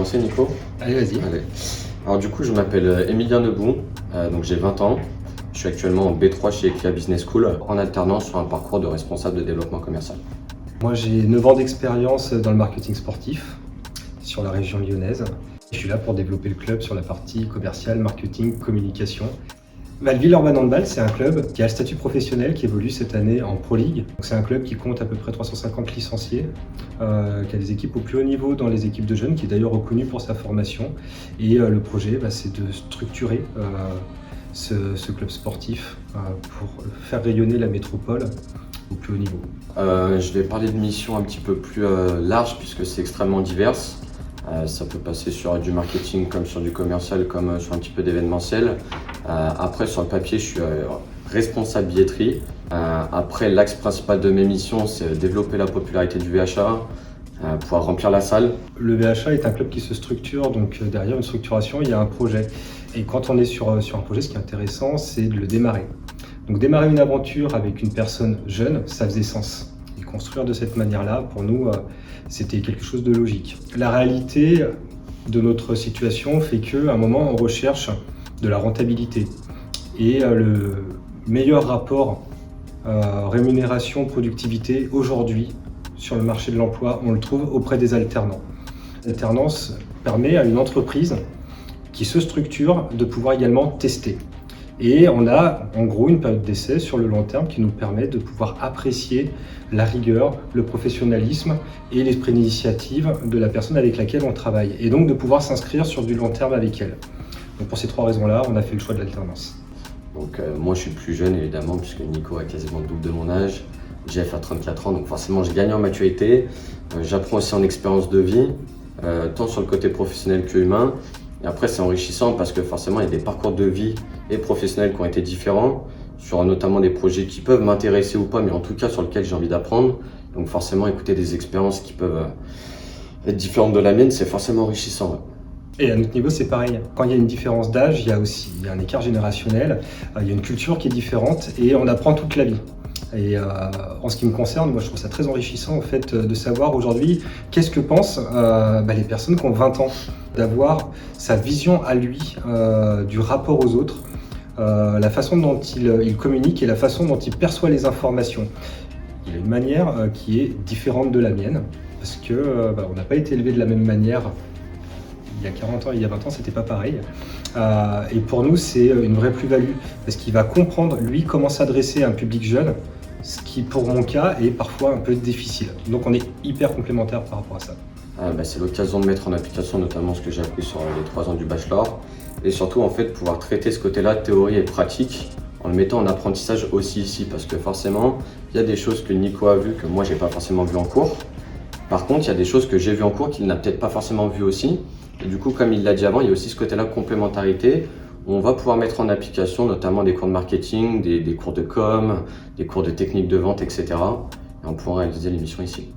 commencer, Nico? Allez, vas-y. Allez. Alors du coup, je m'appelle Emilien Debout, donc j'ai 20 ans. Je suis actuellement en B3 chez Eclia Business School, en alternance sur un parcours de responsable de développement commercial. Moi, j'ai 9 ans d'expérience dans le marketing sportif sur la région lyonnaise. Je suis là pour développer le club sur la partie commerciale, marketing, communication. Villers-Urban Handball, c'est un club qui a le statut professionnel, qui évolue cette année en Pro League. C'est un club qui compte à peu près 350 licenciés, qui a des équipes au plus haut niveau dans les équipes de jeunes, qui est d'ailleurs reconnu pour sa formation. Et le projet, c'est de structurer ce club sportif pour faire rayonner la métropole au plus haut niveau. Je vais parler de missions un petit peu plus larges puisque c'est extrêmement divers. Ça peut passer sur du marketing comme sur du commercial comme sur un petit peu d'événementiel. Après sur le papier je suis responsable billetterie. Après l'axe principal de mes missions c'est développer la popularité du VHA, pouvoir remplir la salle. Le VHA est un club qui se structure, donc derrière une structuration il y a un projet. Et quand on est sur un projet, ce qui est intéressant c'est de le démarrer. Donc démarrer une aventure avec une personne jeune, ça faisait sens. Et construire de cette manière-là, pour nous, c'était quelque chose de logique. La réalité de notre situation fait qu'à un moment, on recherche de la rentabilité. Et le meilleur rapport rémunération-productivité aujourd'hui sur le marché de l'emploi, on le trouve auprès des alternants. L'alternance permet à une entreprise qui se structure de pouvoir également tester. Et on a en gros une période d'essai sur le long terme qui nous permet de pouvoir apprécier la rigueur, le professionnalisme et l'esprit d'initiative de la personne avec laquelle on travaille. Et donc de pouvoir s'inscrire sur du long terme avec elle. Donc pour ces trois raisons-là, on a fait le choix de l'alternance. Donc moi je suis plus jeune évidemment puisque Nico a quasiment le double de mon âge. Jeff a 34 ans donc forcément je gagne en maturité. J'apprends aussi en expérience de vie, tant sur le côté professionnel que humain. Et après c'est enrichissant parce que forcément il y a des parcours de vie et professionnels qui ont été différents, sur notamment des projets qui peuvent m'intéresser ou pas, mais en tout cas sur lesquels j'ai envie d'apprendre. Donc forcément écouter des expériences qui peuvent être différentes de la mienne, c'est forcément enrichissant. Et à notre niveau, c'est pareil. Quand il y a une différence d'âge, il y a un écart générationnel, il y a une culture qui est différente et on apprend toute la vie. Et en ce qui me concerne, moi je trouve ça très enrichissant en fait de savoir aujourd'hui qu'est-ce que pensent les personnes qui ont 20 ans, d'avoir sa vision à lui du rapport aux autres, la façon dont il communique et la façon dont il perçoit les informations. Il a une manière qui est différente de la mienne parce que on n'a pas été élevé de la même manière. Il y a 40 ans et il y a 20 ans, c'était pas pareil. Et pour nous, c'est une vraie plus-value parce qu'il va comprendre, lui, comment s'adresser à un public jeune, ce qui, pour mon cas, est parfois un peu difficile. Donc on est hyper complémentaires par rapport à ça. C'est l'occasion de mettre en application notamment ce que j'ai appris sur les 3 ans du bachelor et surtout en fait pouvoir traiter ce côté-là, théorie et pratique, en le mettant en apprentissage aussi ici parce que forcément, il y a des choses que Nico a vues que moi j'ai pas forcément vues en cours. Par contre, il y a des choses que j'ai vues en cours qu'il n'a peut-être pas forcément vues aussi. Et du coup, comme il l'a dit avant, il y a aussi ce côté-là de complémentarité où on va pouvoir mettre en application notamment des cours de marketing, des cours de com, des cours de technique de vente, etc. Et on pourra réaliser l'émission ici.